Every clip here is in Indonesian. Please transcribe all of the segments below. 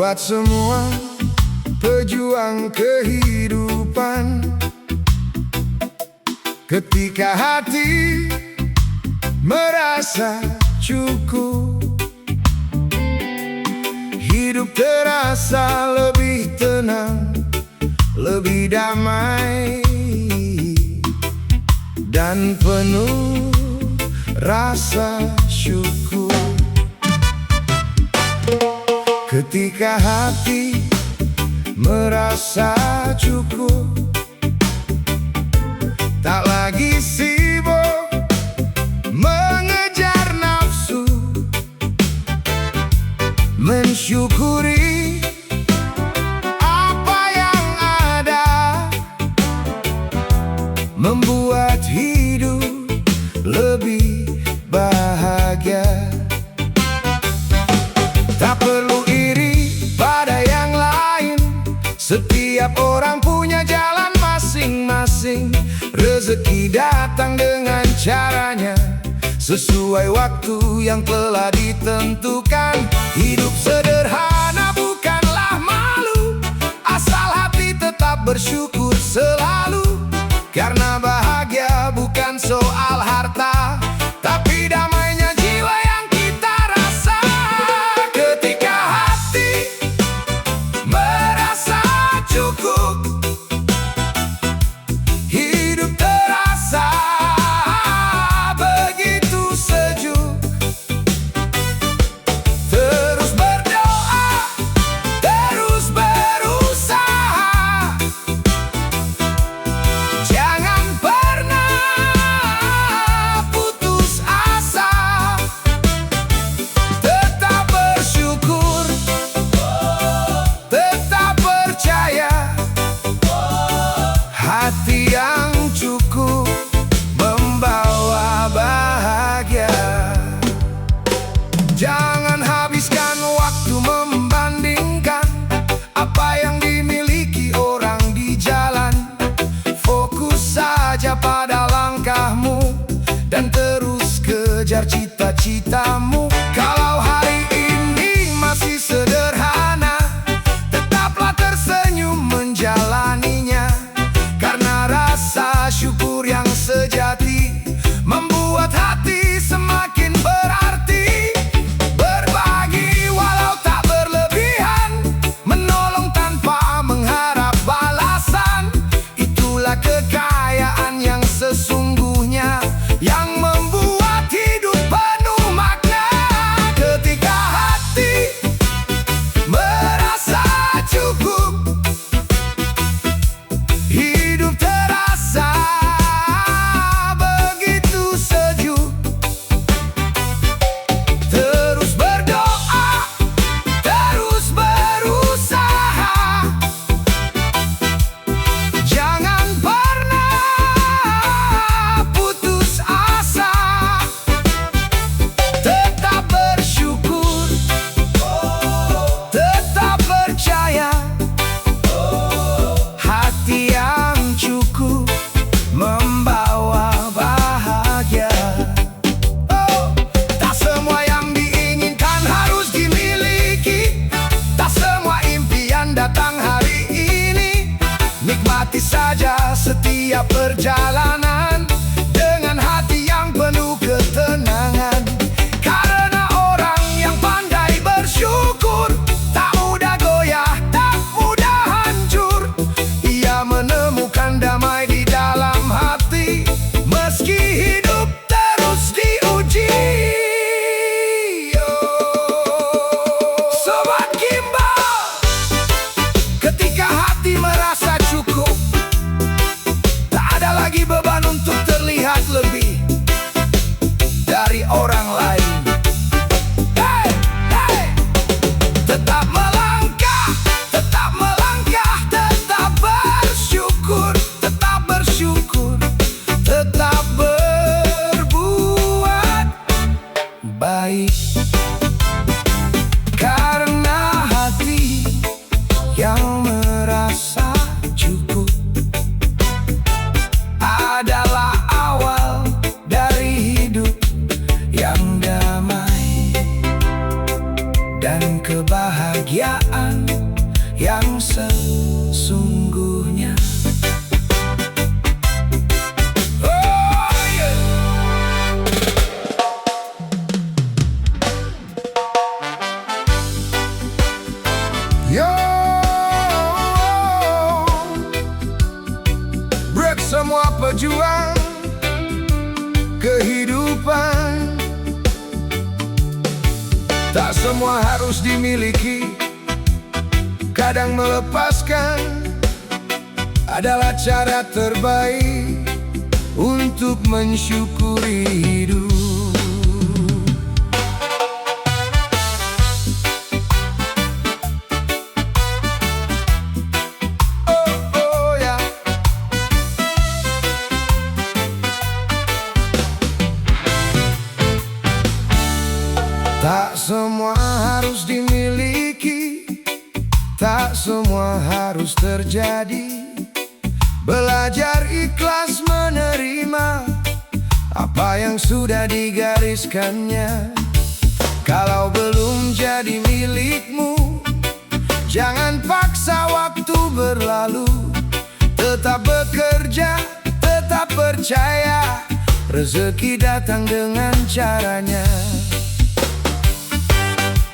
Buat semua pejuang kehidupan, ketika hati merasa cukup, hidup terasa lebih tenang, lebih damai, dan penuh rasa syukur. Ketika hati merasa cukup, tak lagi sibuk mengejar nafsu, mensyukuri apa yang ada, membuat hidup lebih bahagia. Tak perlu iri pada yang lain, setiap orang punya jalan masing-masing. Rezeki datang dengan caranya, sesuai waktu yang telah ditentukan. Hidup sederhana bukanlah malu, asal hati tetap bersyukur selalu. Karena bahagia bukan soal harta, tapi damainya jiwa yang kita rasa. Ketika hati merasa cukup, hidup terasa begitu sejuk. Terus berdoa, terus berusaha, jangan pernah putus asa. Tetap bersyukur, tetap percaya, hati yang cukup membawa bahagia. Jangan habiskan waktu membandingkan apa yang dimiliki orang di jalan. Fokus saja pada langkahmu dan terus kejar cita-citamu. Kalau hari ini masih sederhana, tetaplah tersenyum menjalaninya. Karena rasa syukur yang sejati membuat hati semakin berarti. Berbagi walau tak berlebihan, menolong tanpa mengharap balasan, itulah kekayaan yang sesungguhnya, yang membuat hidup penuh makna. Ketika hati merasa cukup, hidup terasa begitu sejuk. Terus berdoa, terus berusaha, jangan pernah putus asa. Tetap bersyukur, tetap percaya, hati yang cukup membawa bahagia. Tak semua yang diinginkan harus dimiliki, tak semua impian datang hari ini. Nikmati saja setiap perjalanan dengan hati yang penuh ketenangan. Karena orang yang pandai bersyukur tak mudah goyah, tak mudah hancur. Ia menemukan damai di dalam hati, meski hidup terus diuji. Sobat Gimbal, ketika hati merasa cukup, tak ada lagi beban dengan kebahagiaan yang sesungguhnya. Yo, break semua pejuang kehidupan. Tak semua harus dimiliki, kadang melepaskan adalah cara terbaik untuk mensyukuri hidup. Tak semua harus dimiliki, tak semua harus terjadi. Belajar ikhlas menerima apa yang sudah digariskannya. Kalau belum jadi milikmu, jangan paksa waktu berlalu. Tetap bekerja, tetap percaya, rezeki datang dengan caranya.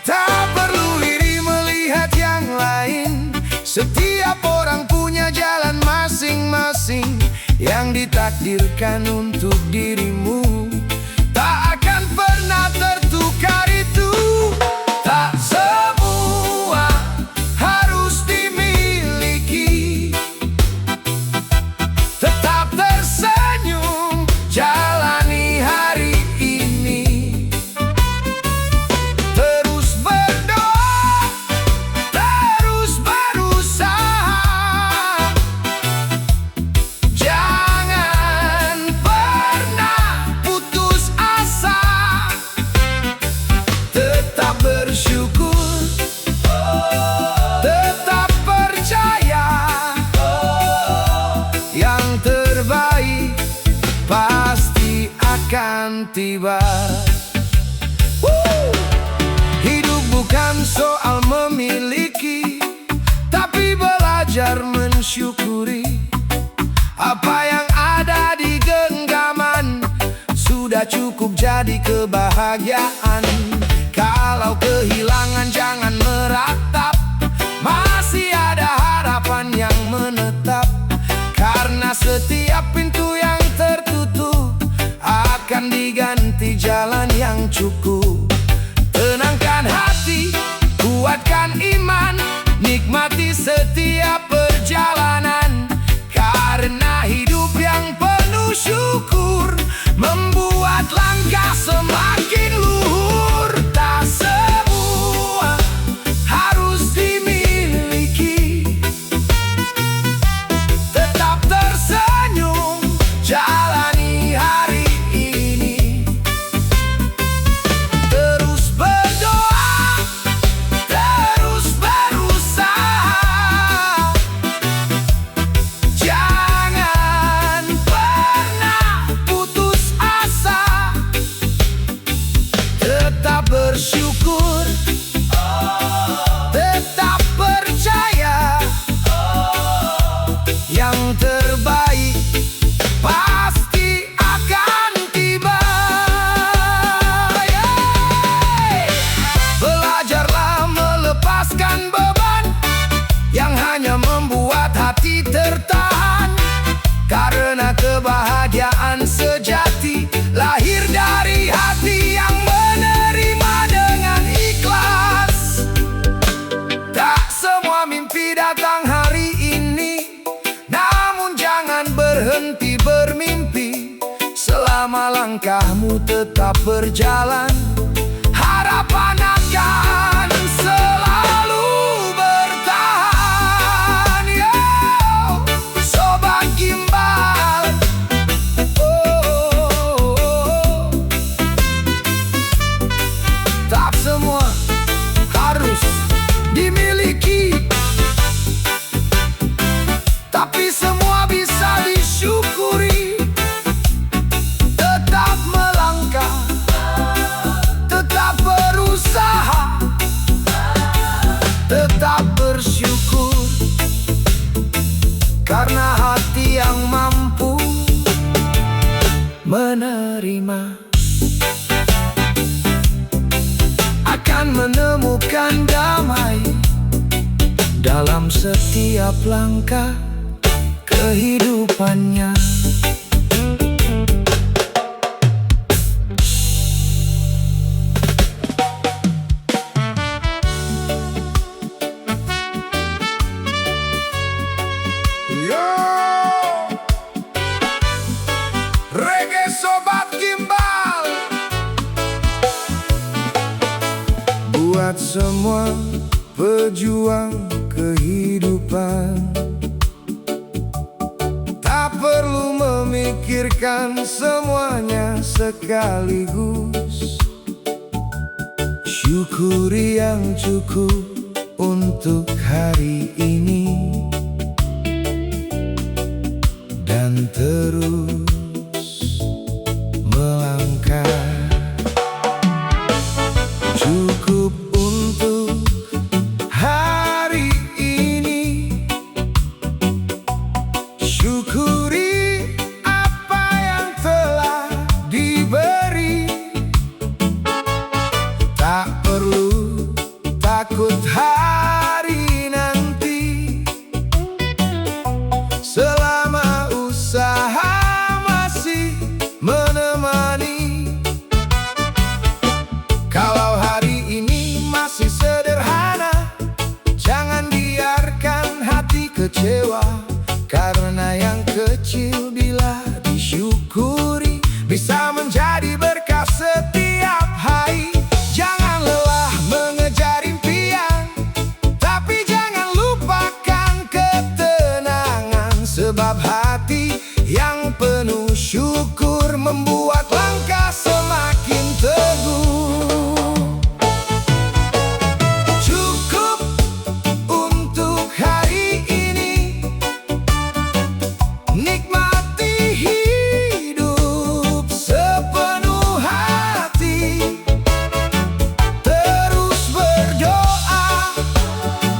Tak perlu iri melihat yang lain, setiap orang punya jalan masing-masing yang ditakdirkan untuk dirimu. Tak akan pernah tertukar itu. Tak semua harus dimiliki. Tetap tersenyum, jalani hari ini. Terus berdoa, terus berusaha. Jangan pernah putus asa. Tetap bersyukur, tetap percaya. Yang terbaik pasti akan tiba. Hidup bukan soal memiliki, tapi belajar mensyukuri. Apa yang ada di genggaman sudah cukup jadi kebahagiaan. Kalau kehilangan jangan meratap, masih ada harapan yang menetap. Karena setiap pintu yang tertutup akan diganti jalan yang cukup. Tenangkan hati, kuatkan iman, nikmati setiap perjalanan. Karena hidup yang penuh syukur membuat langkah semakin luhur. Tak semua harus dimiliki. Tetap tersenyum, jalani hari ini. Terus berdoa, terus berusaha. Jangan pernah putus asa. Tetap bersyukur, tetap percaya. Yang terbaik pasti akan tiba. Belajarlah melepaskan beban yang hanya membuat hati tertahan. Karena kebahagiaan sejati lahir dari hati yang menerima dengan ikhlas. Tak semua mimpi datang hari ini, namun jangan berhenti bermimpi. Selama langkahmu tetap berjalan, harapan akan selalu bertahan. Yo, Sobat Gimbal. Tak semua harus dimiliki, tapi semua bisa disyukuri. Tetap melangkah, akan menemukan damai dalam setiap langkah kehidupannya. Yo, reggae sobat gimbal, buat semua pejuang kehidupan. Tak perlu memikirkan semuanya sekaligus. Syukuri yang cukup untuk hari ini, dan terus melangkah. Cukup untuk hari ini. Syukuri apa yang telah diberi. Tak perlu takut hari nanti, selama usaha masih menemani. Kalau hari ini masih sederhana, jangan biarkan hati kecewa, karena yang kecil bila disyukuri bisa menjadi berkah setiap hari. Jangan lelah mengejar impian, tapi jangan lupakan ketenangan, sebab hati yang penuh syukur membuat langkah semakin teguh. Cukup untuk hari ini, nikmati hidup sepenuh hati. Terus berdoa,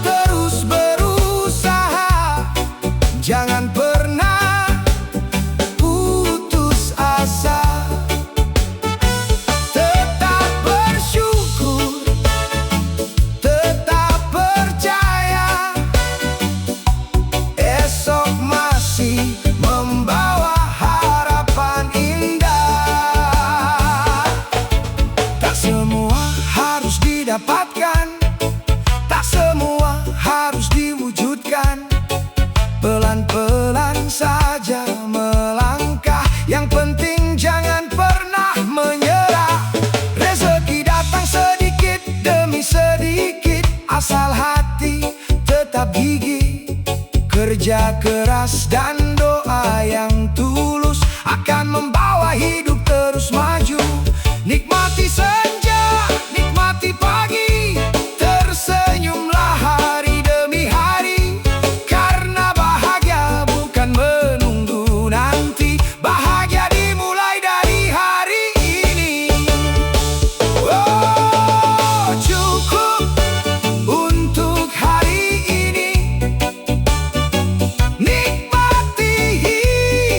terus berusaha, jangan pernah putus asa. Tetap bersyukur, tetap percaya, esok masih membawa harapan indah. Tak semua harus didapatkan, tak semua harus diwujudkan. Pelan-pelan saja melangkah, yang penting jangan pernah menyerah. Rezeki datang sedikit demi sedikit, asal hati tetap gigih. Kerja keras dan doa yang tulus akan membawa hidup terus maju. Nikmati senja, nikmati pagi, tersenyumlah hari demi hari, karena bahagia bukan menunggu nanti, bahagia dimulai dari hari ini. Oh, cukup untuk hari ini, nikmati hidup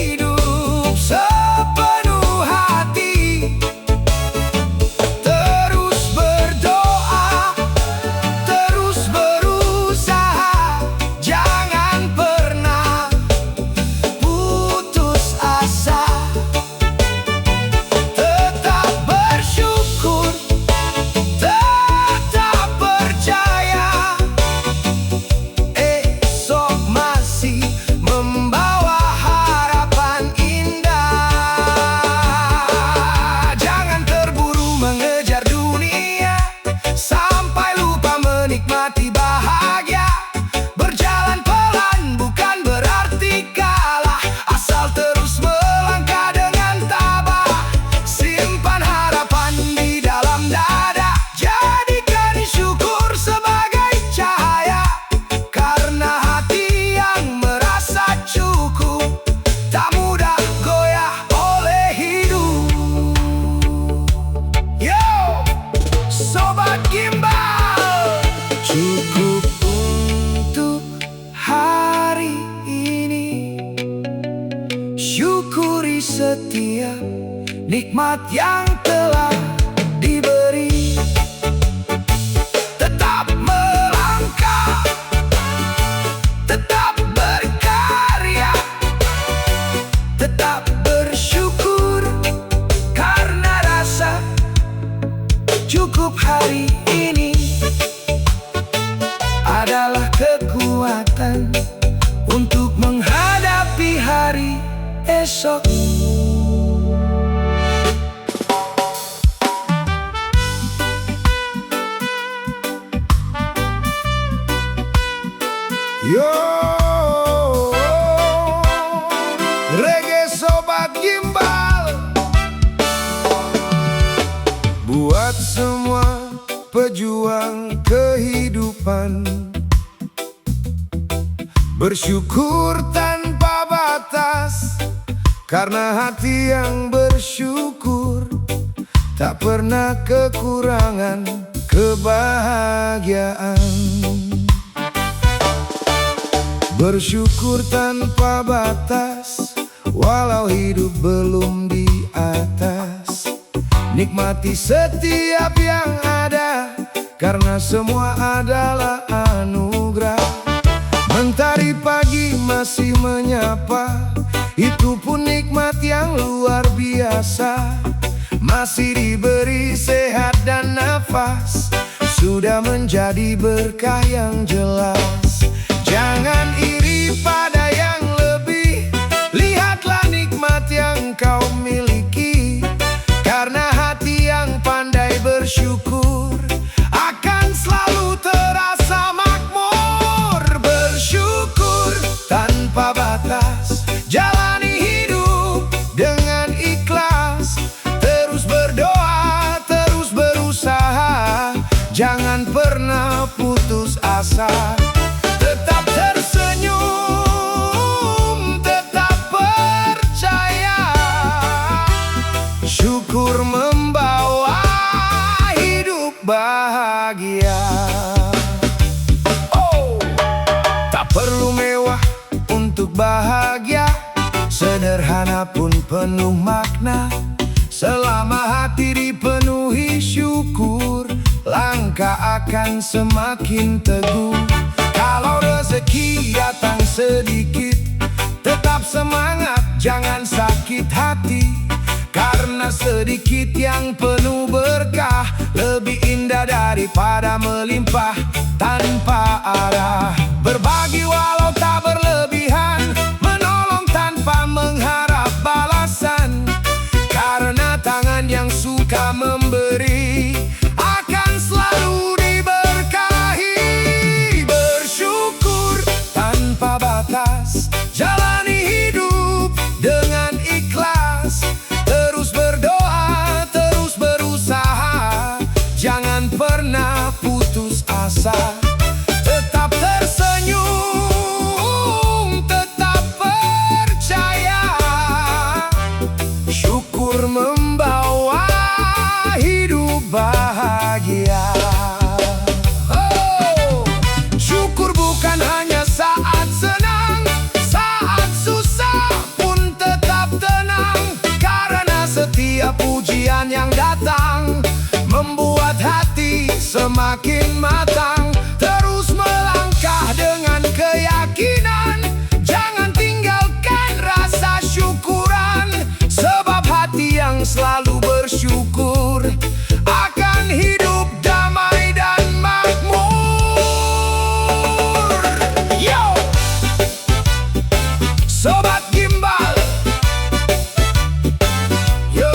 Yo, reggae sobat gimbal, buat semua pejuang kehidupan, bersyukur tanpa batas, karena hati yang bersyukur tak pernah kekurangan kebahagiaan. Bersyukur tanpa batas, walau hidup belum di atas. Nikmati setiap yang ada, karena semua adalah anugerah. Mentari pagi masih menyapa, itu pun nikmat yang luar biasa. Masih diberi sehat dan nafas, sudah menjadi berkah yang jelas. Jangan iri pada yang lebih, lihatlah nikmat yang kau miliki. Karena hati yang pandai bersyukur akan selalu terasa makmur. Bersyukur tanpa batas, jalani hidup dengan ikhlas. Terus berdoa, terus berusaha, jangan pernah putus asa. Tetap tersenyum, tetap percaya, syukur membawa hidup bahagia. Oh, tak perlu mewah untuk bahagia, sederhana pun penuh makna. Selama hati dipenuhi syukur, langkah akan semakin teguh. Kalau rezeki datang sedikit, tetap semangat, jangan sakit hati. Karena sedikit yang penuh berkah lebih indah daripada melimpah tanpa arah. Berbagi walau tak berlebihan, menolong tanpa mengharap balasan. Karena tangan yang suka memberi akan selalu diberkahi. Bersyukur tanpa batas, jalani hidup dengan ikhlas. Terus berdoa, terus berusaha, jangan pernah putus asa. Tetap tersenyum, tetap percaya, syukur membawa hidup bahagia. Oh, syukur bukan hanya saat senang, saat susah pun tetap tenang. Karena setiap pujian yang datang membuat hati semakin matang. Terus melangkah dengan keyakinan, jangan tinggalkan rasa syukuran. Sebab hati yang selalu bersyukur akan hidup damai dan makmur. Yo, sobat gimbal. Yo,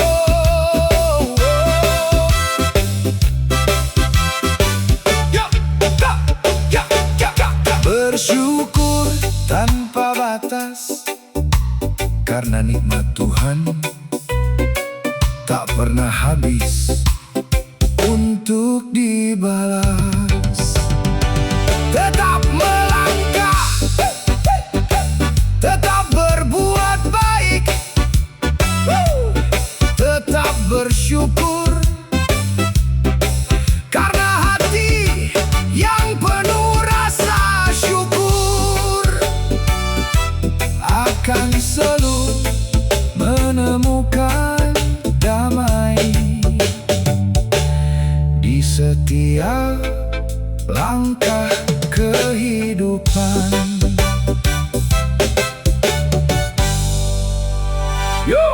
yo, bersyukur tanpa batas, karena nikmat Tuhan tak pernah habis untuk dibalas. Tetap melangkah, tetap berbuat baik, tetap bersyukur. Karena hati yang penuh rasa syukur akan selalu menemukan damai di setiap langkah kehidupan. Yo!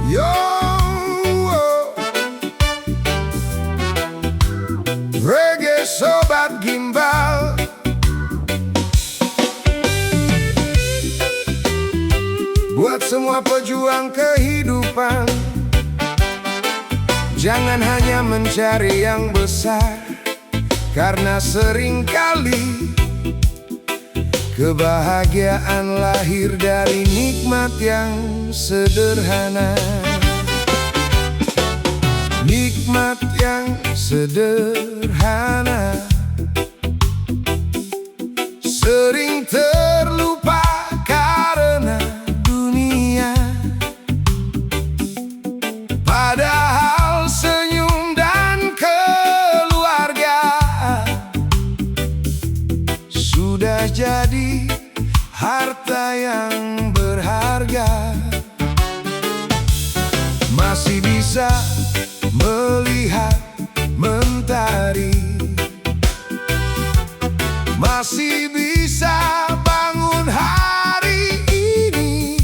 Yo! Reggae sobat gimbal, buat semua pejuang kehidupan, Jangan hanya mencari yang besar, karena seringkali kebahagiaan lahir dari nikmat yang sederhana. Nikmat yang sederhana sering terlupa karena dunia. Padahal senyum dan keluarga sudah jadi harta yang berharga. Masih bisa melihat mentari, masih bisa bangun hari ini,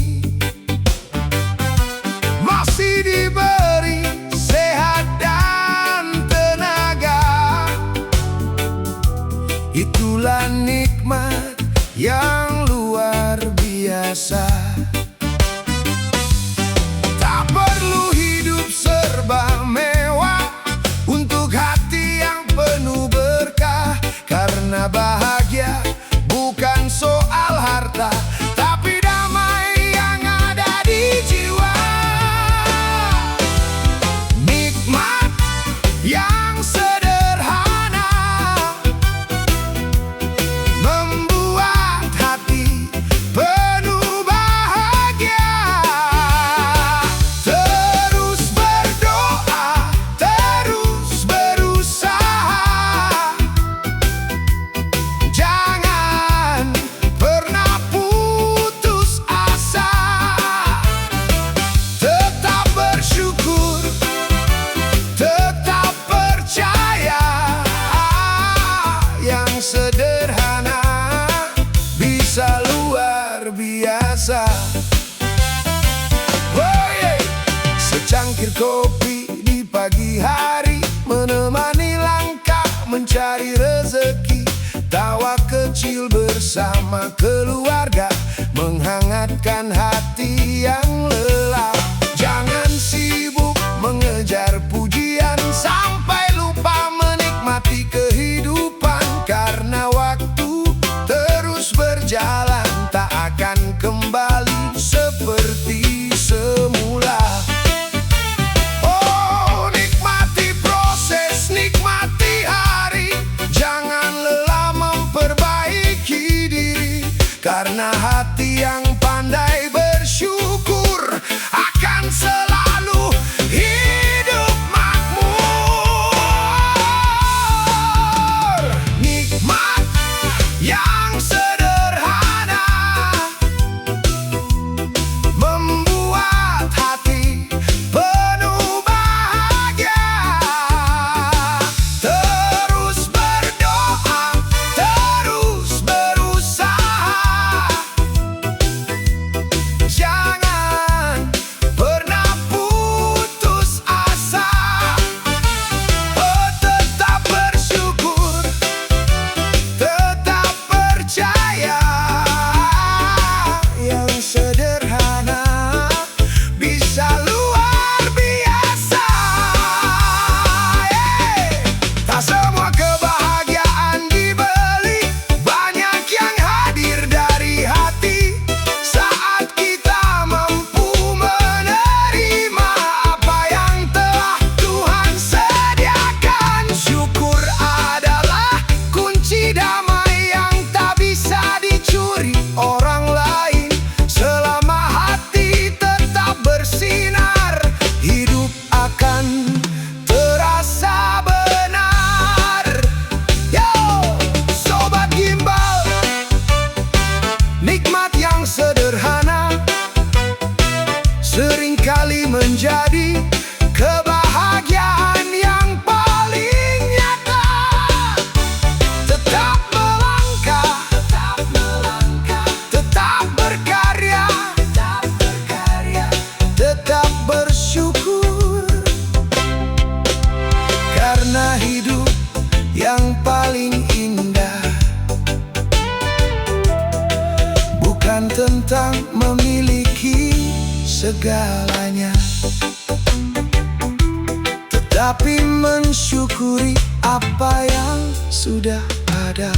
masih diberi sehat dan tenaga. Itulah nikmat yang luar biasa. Tak perlu hidup serba mewah untuk hati yang penuh berkah, karena bahagia bukan soal harta, tapi damai yang ada di jiwa. Nikmat yang sederhana membuat hati penuh bahagia. Terus berdoa, terus berusaha, jangan pernah putus asa. Tetap bersyukur, tetap percaya, yang sederhana bisa luar biasa. Oh yeah. Secangkir kopi di pagi hari menemani langkah mencari rezeki. Tawa kecil bersama keluarga menghangatkan hati yang lelah. Jangan sibuk mengejar pujian sampai lupa menikmati kehidupan, karena waktu terus berjalan tak akan kembali seperti semula. Oh, nikmati proses, nikmati hari, jangan lelah memperbaiki diri, karena hati yang pandai bersyukur akan selalu hidup makmur. Nikmat yang sederhana membuat hati penuh bahagia. Terus berdoa, terus berusaha, jangan pernah putus asa. Oh, tetap bersyukur, tetap percaya, yang sederhana bisa luar biasa. Tak semua kebahagiaan dibeli, banyak yang hadir dari hati. Saat kita mampu menerima apa yang telah Tuhan sediakan, syukur adalah kunci damai yang tak bisa dicuri orang lain. Selama hati tetap bersinar, hidup akan terasa benar. Yo, Sobat Gimbal, nikmat yang sederhana seringkali menjadi kebahagiaan yang paling nyata. Tetap melangkah, tetap berkarya, tetap bersyukur, karena hidup yang paling indah bukan tentang memiliki segalanya, tetapi tapi mensyukuri apa yang sudah ada.